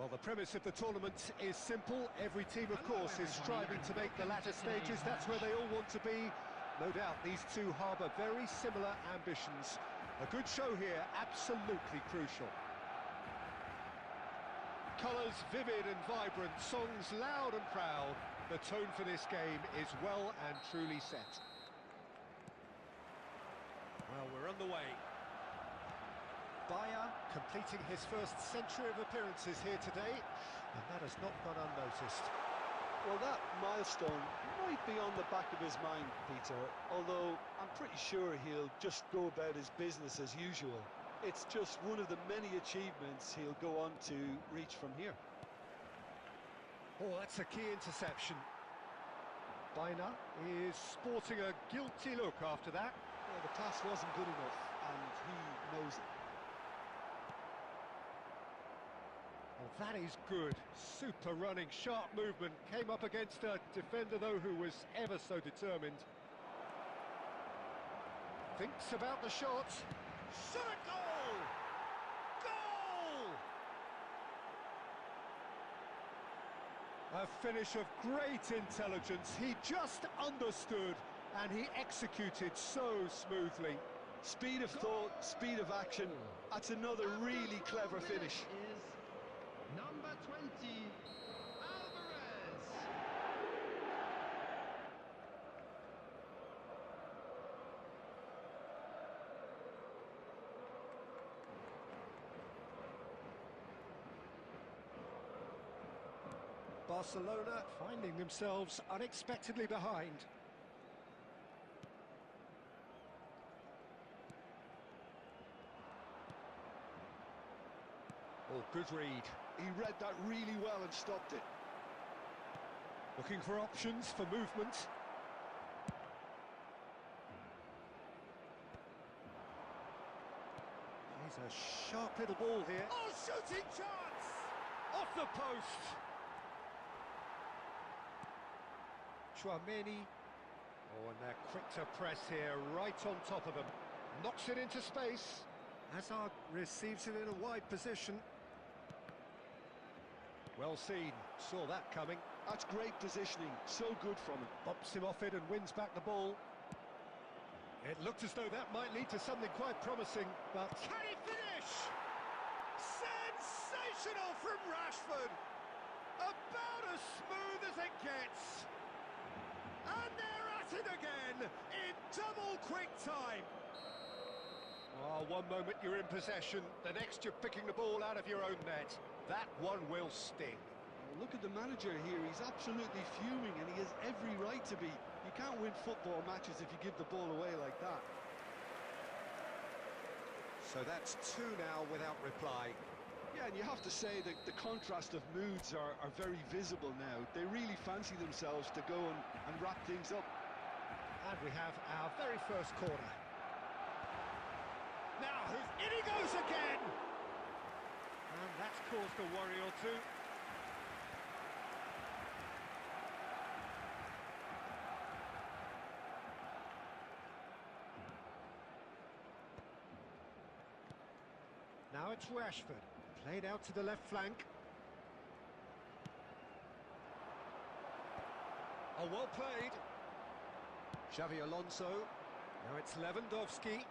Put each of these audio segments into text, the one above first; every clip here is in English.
Well, the premise of the tournament is simple. Every team, of course, is striving to make the latter stages. That's where they all want to be. No doubt these two harbour very similar ambitions. A good show here, absolutely crucial. Colours vivid and vibrant, songs loud and proud. The tone for this game is well and truly set. Well, we're on the way. Bayer completing his first century of appearances here today, and that has not gone unnoticed. Well, that milestone might be on the back of his mind, Peter, although I'm pretty sure he'll just go about his business as usual. It's just one of the many achievements he'll go on to reach from here. Oh, that's a key interception. Bayer is sporting a guilty look after that. Well, the pass wasn't good enough, and he knows it. Well, that is good. Super running, sharp movement. Came up against a defender, though, who was ever so determined. Thinks about the shot. Shot! Goal! Goal! A finish of great intelligence. He just understood, and he executed so smoothly. Speed of thought, speed of action. That's another really clever finish. Number 20, Alvarez. Barcelona finding themselves unexpectedly behind. Oh, good read. He read that really well and stopped it. Looking for options for movement. He's a sharp little ball here. Oh, shooting chance! Off the post! Chouameni. Oh, and they're quick to press here, right on top of them. Knocks it into space. Hazard receives it in a wide position. Well seen, saw that coming. That's great positioning, so good from him. Bops him off it and wins back the ball. It looked as though that might lead to something quite promising, but... Can he finish? Sensational from Rashford! About as smooth as it gets! And they're at it again, in double quick time! Oh, one moment you're in possession, the next you're picking the ball out of your own net. That one will sting. Well, look at the manager here, he's absolutely fuming and he has every right to be. You can't win football matches if you give the ball away like that. So that's two now without reply. Yeah, and you have to say that the contrast of moods are very visible now. They really fancy themselves to go and wrap things up. And we have our very first corner. Now, in he goes again! And that's caused a worry or two. Now it's Rashford, played out to the left flank. Oh, well played. Xavi Alonso. Now it's Lewandowski.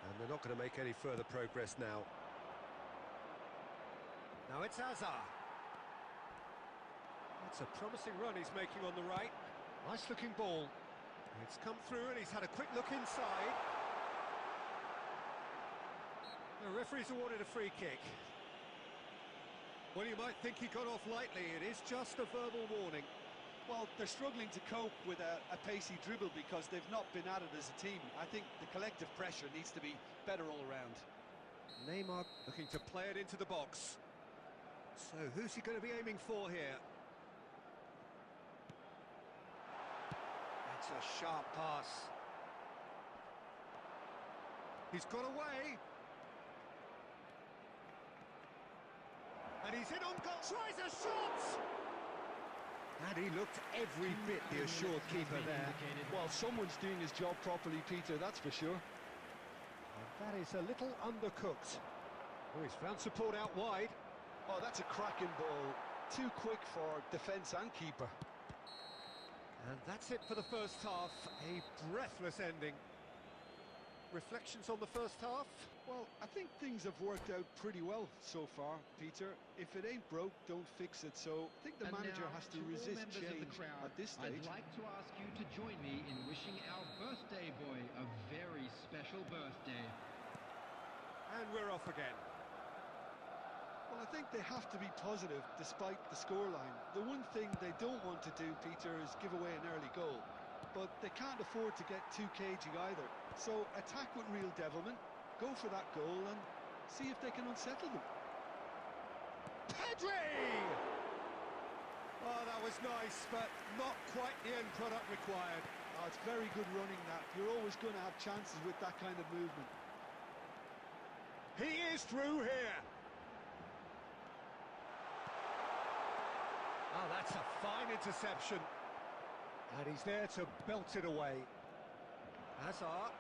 And they're not going to make any further progress now. Now it's Hazard. It's a promising run he's making on the right. Nice looking ball. It's come through and he's had a quick look inside. The referee's awarded a free kick. Well, you might think he got off lightly. It is just a verbal warning. Well, they're struggling to cope with a pacey dribble because they've not been at it as a team. I think the collective pressure needs to be better all around. Neymar looking to play it into the box. So who's he going to be aiming for here? That's a sharp pass. He's got away. And he's in on goal. Tries a shot! And he looked every bit the assured keeper there. Well, someone's doing his job properly, Peter, that's for sure. And that is a little undercooked. Oh, he's found support out wide. Oh, that's a cracking ball. Too quick for defence and keeper. And that's it for the first half. A breathless ending. Reflections on the first half? Well, I think things have worked out pretty well so far, Peter. If it ain't broke, don't fix it. So I think the And manager now, has to all resist members of change the crowd, at this stage. I'd like to ask you to join me in wishing our birthday boy a very special birthday. And we're off again. Well, I think they have to be positive despite the scoreline. The one thing they don't want to do, Peter, is give away an early goal. But they can't afford to get too cagey either. So attack with real devilment, go for that goal and see if they can unsettle them. Pedri! Oh, that was nice, but not quite the end product required. Oh, it's very good running that. You're always going to have chances with that kind of movement. He is through here. Oh, that's a fine interception. And he's there to belt it away. Hazard.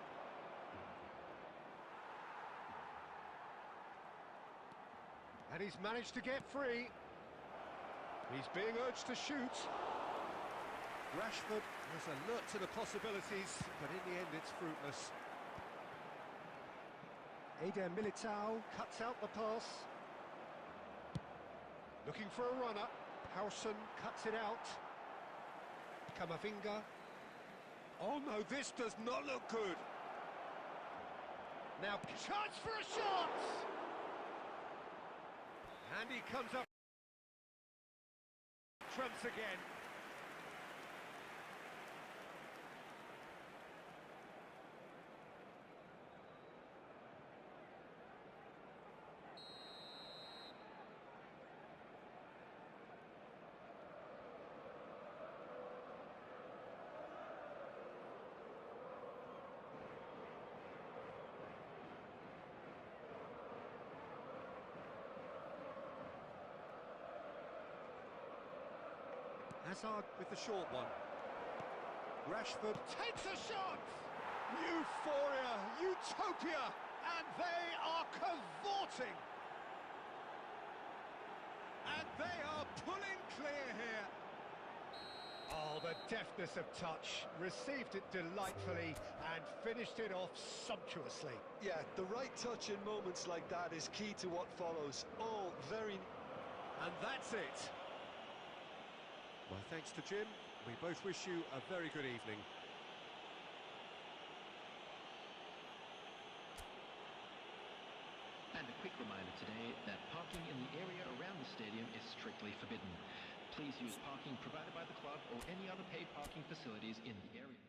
And he's managed to get free. He's being urged to shoot. Rashford was alert to the possibilities, but in the end it's fruitless. Eder Militao cuts out the pass. Looking for a runner. Howson cuts it out. Kamavinga. Oh no, this does not look good. Now, chance for a shot! And he comes up. Trumps again. Hazard with the short one. Rashford takes a shot! Euphoria, utopia, and they are cavorting. And they are pulling clear here. Oh, the deftness of touch. Received it delightfully and finished it off sumptuously. Yeah, the right touch in moments like that is key to what follows. All very... And that's it. My thanks to Jim. We both wish you a very good evening. And a quick reminder today that parking in the area around the stadium is strictly forbidden. Please use parking provided by the club or any other paid parking facilities in the area.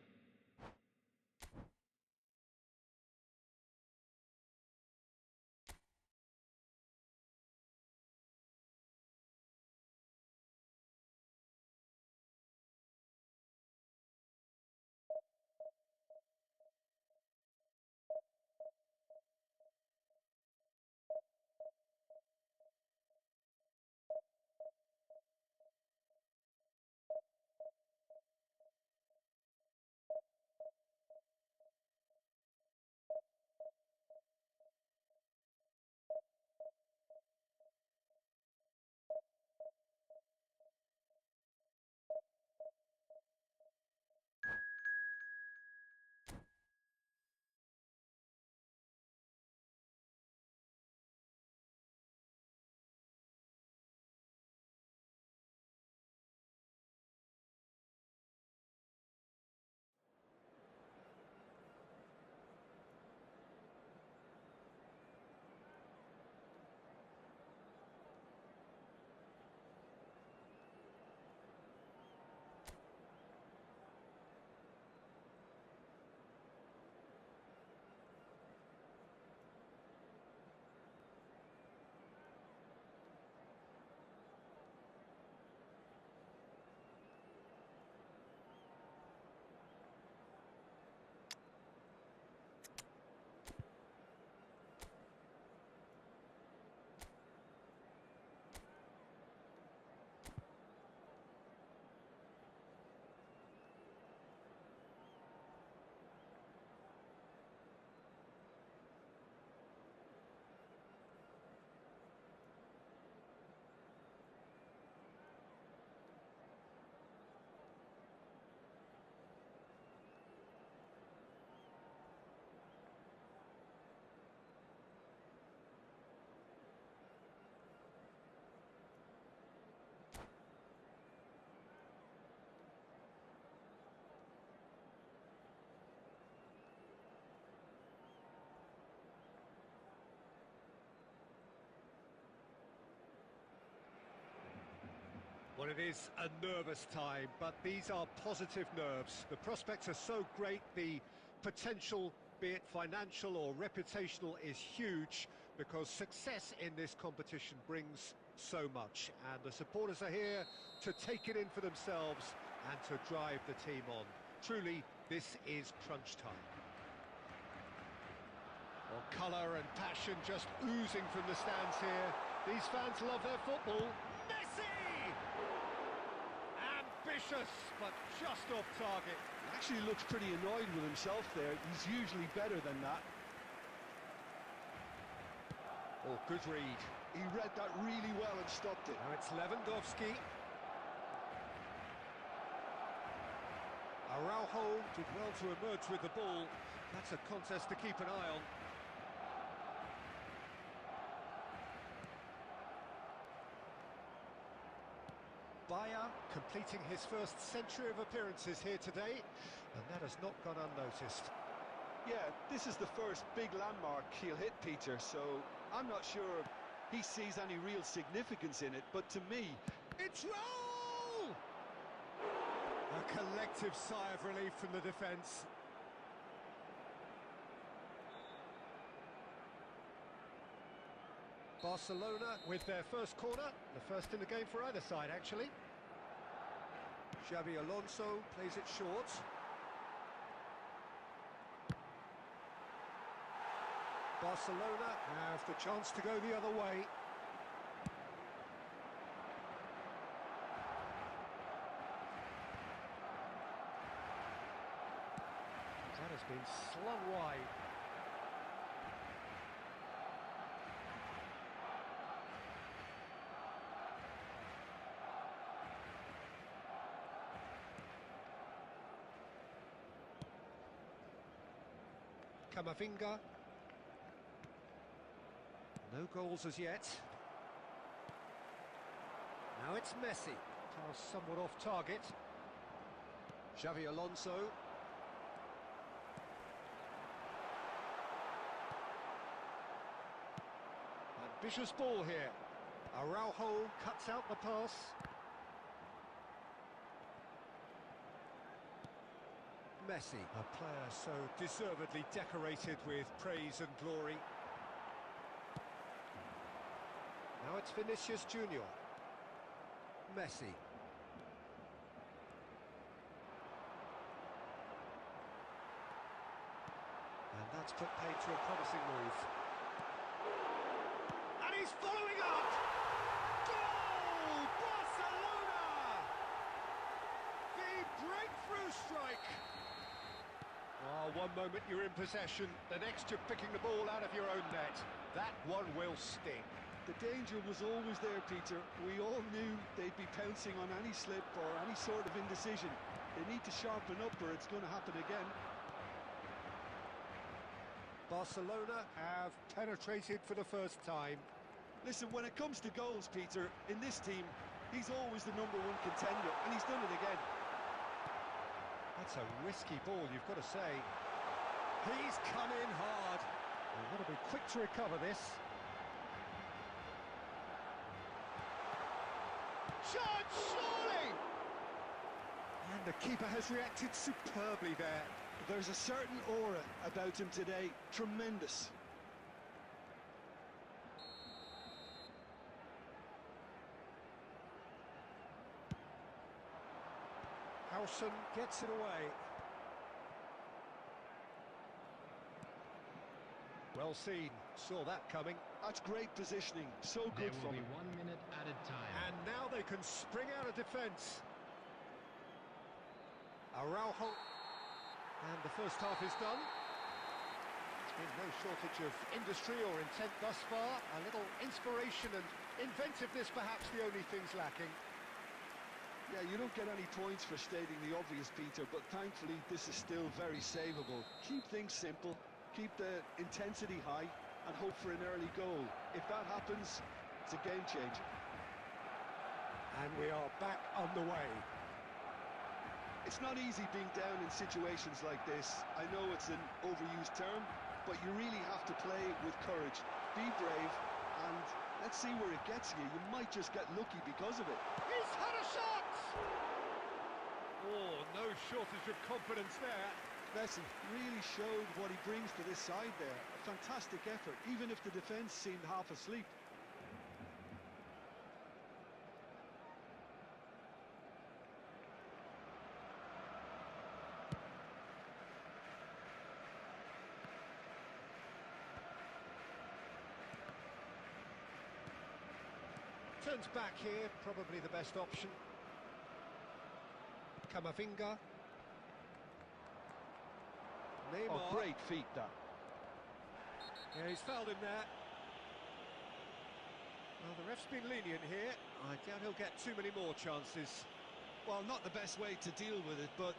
Well, it is a nervous time, but these are positive nerves. The prospects are so great, the potential, be it financial or reputational, is huge, because success in this competition brings so much. And the supporters are here to take it in for themselves and to drive the team on. Truly, this is crunch time. Well, colour and passion just oozing from the stands here. These fans love their football. Messi! Ambitious, but just off target. He actually looks pretty annoyed with himself there. He's usually better than that. Oh, good read. He read that really well and stopped it. Now it's Lewandowski. Araujo did well to emerge with the ball. That's a contest to keep an eye on. Bayer completing his first century of appearances here today, and that has not gone unnoticed. Yeah, this is the first big landmark he'll hit, Peter, so I'm not sure he sees any real significance in it, but to me... It's roll! A collective sigh of relief from the defence. Barcelona with their first corner, the first in the game for either side, actually. Xabi Alonso plays it short. Barcelona have the chance to go the other way. That has been slung wide. Camavinga. No goals as yet. Now it's Messi. Pass somewhat off target. Xabi Alonso. Ambitious ball here. Araujo cuts out the pass. Messi, a player so deservedly decorated with praise and glory. Now it's Vinicius Junior. Messi. And that's put paid to a promising move. And he's following up! Goal! Barcelona! The breakthrough strike! Oh, one moment you're in possession, the next you're picking the ball out of your own net. That one will sting. The danger was always there, Peter. We all knew they'd be pouncing on any slip or any sort of indecision. They need to sharpen up or it's going to happen again. Barcelona have penetrated for the first time. Listen, when it comes to goals, Peter, in this team, he's always the #1 contender, and he's done it again. That's a risky ball, you've got to say. He's come in hard. They've got to be quick to recover this. Shot, surely! And the keeper has reacted superbly there. There's a certain aura about him today. Tremendous. Howson gets it away. Well seen, saw that coming. That's great positioning, so good from him. There will be 1 minute added time. And now they can spring out of defence. Araujo. And the first half is done. There's been no shortage of industry or intent thus far. A little inspiration and inventiveness, perhaps the only things lacking. Yeah, you don't get any points for stating the obvious, Peter, but thankfully this is still very savable. Keep things simple, keep the intensity high, and hope for an early goal. If that happens, it's a game changer. And we are back underway. It's not easy being down in situations like this. I know it's an overused term, but you really have to play with courage. Be brave, and Let's see where it gets you. You might just get lucky because of it. He's had a shot! Oh, no shortage of confidence there. Messi really showed what he brings to this side there. A fantastic effort, even if the defence seemed half asleep. Turns back here, probably the best option. Camavinga. Neymar. Oh, great feat, that. Yeah, he's fouled him there. Well, the ref's been lenient here. I doubt he'll get too many more chances. Well, not the best way to deal with it, but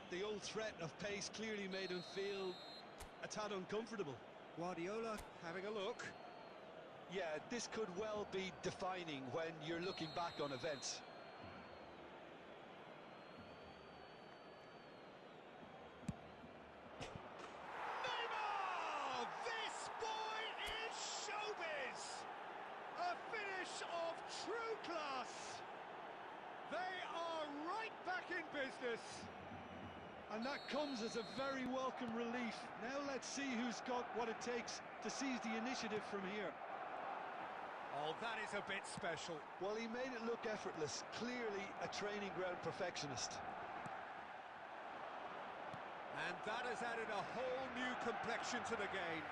the old threat of pace clearly made him feel a tad uncomfortable. Guardiola having a look. Yeah, this could well be defining when you're looking back on events. Neymar! This boy is showbiz! A finish of true class! They are right back in business! And that comes as a very welcome relief. Now let's see who's got what it takes to seize the initiative from here. Oh, that is a bit special. Well, he made it look effortless. Clearly a training ground perfectionist. And that has added a whole new complexion to the game.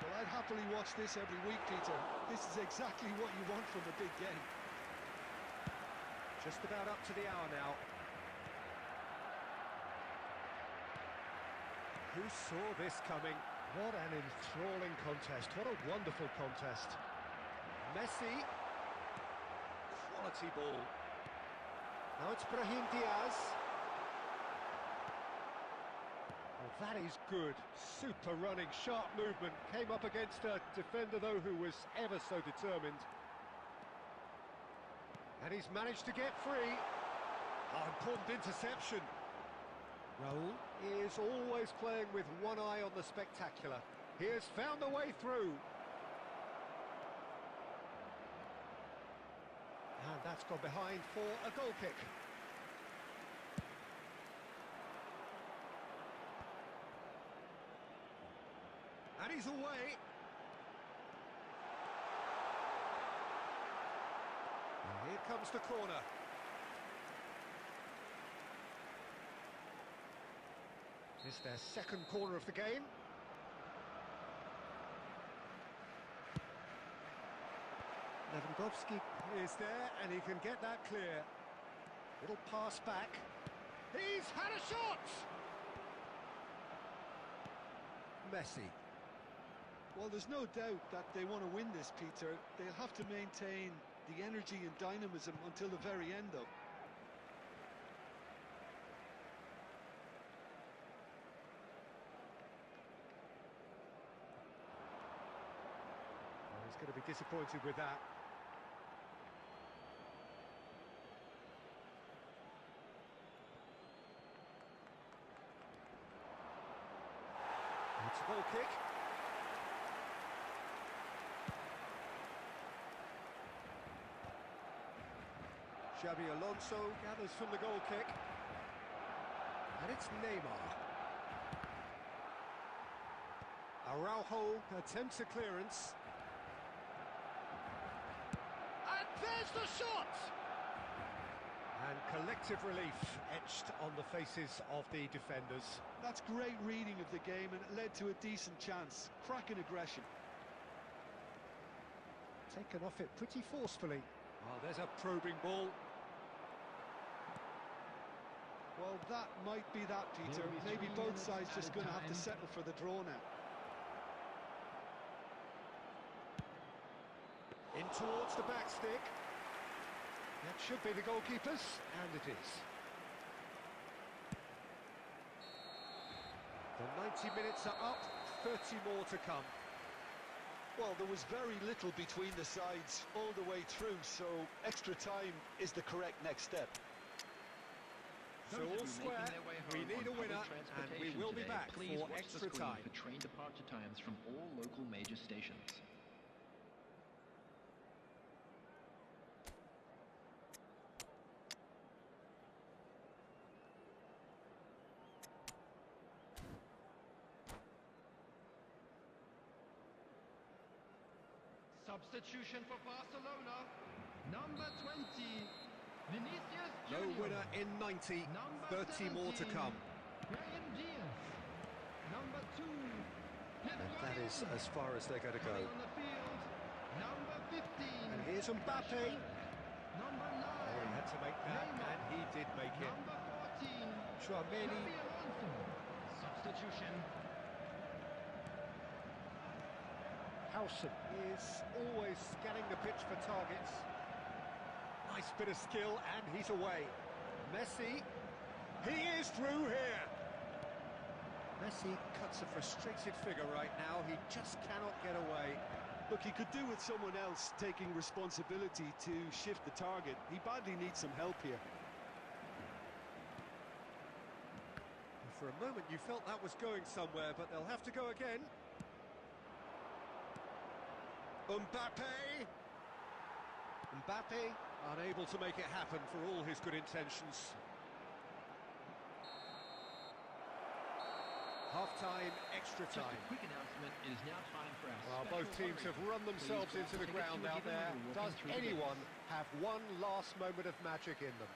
Well, I'd happily watch this every week, Peter. This is exactly what you want from a big game. Just about up to the hour now. Who saw this coming? What an enthralling contest. What a wonderful contest. Messi. Quality ball. Now it's Brahim Diaz. Well, that is good. Super running, sharp movement. Came up against a defender, though, who was ever so determined. And he's managed to get free. Oh, important interception. Raul is always playing with one eye on the spectacular. He has found a way through. And that's gone behind for a goal kick. And he's away. And here comes the corner. This is their second corner of the game. Lewandowski is there and he can get that clear. Little pass back. He's had a shot! Messi. Well, there's no doubt that they want to win this, Peter. They'll have to maintain the energy and dynamism until the very end, though. Well, he's going to be disappointed with that. It's a goal kick. Xabi Alonso gathers from the goal kick. And it's Neymar. Araujo attempts a clearance. And there's the shot! And collective relief etched on the faces of the defenders. That's great reading of the game, and it led to a decent chance. Cracking aggression. Taken off it pretty forcefully. Oh, there's a probing ball. Well, that might be that, Peter. Maybe both sides just going to have to settle for the draw now. In towards the back stick. That should be the goalkeepers, and it is. The 90 minutes are up, 30 more to come. Well, there was very little between the sides all the way through, so extra time is the correct next step. So all square, we need a winner, and we will be back for extra time. For train departure times from all local major stations. Substitution for Barcelona. Number 20, Vinicius No Junior. winner in 90, Number 30 more to 17, come. Brahim Diaz. Number 2, And that is as far as they're going to go. Coming on the field, number 15. And here's Mbappe. Rashford. Number 9. Oh, he had to make that, Neymar. and he did make it. Number 14. Chouameni. Xabi Alonso. Substitution. Howson is always scanning the pitch for targets. Nice bit of skill, and he's away. Messi, he is through here. Messi cuts a frustrated figure right now. He just cannot get away. Look, he could do with someone else taking responsibility to shift the target. He badly needs some help here. For a moment you felt that was going somewhere, but they'll have to go again. Mbappe, unable to make it happen for all his good intentions. Half-time, extra Just time. a quick announcement, it is now time for our Well, special both teams lottery. have run themselves Please into the grab the ground tickets out you were there. given when we were Does walking through the anyone gates. have one last moment of magic in them?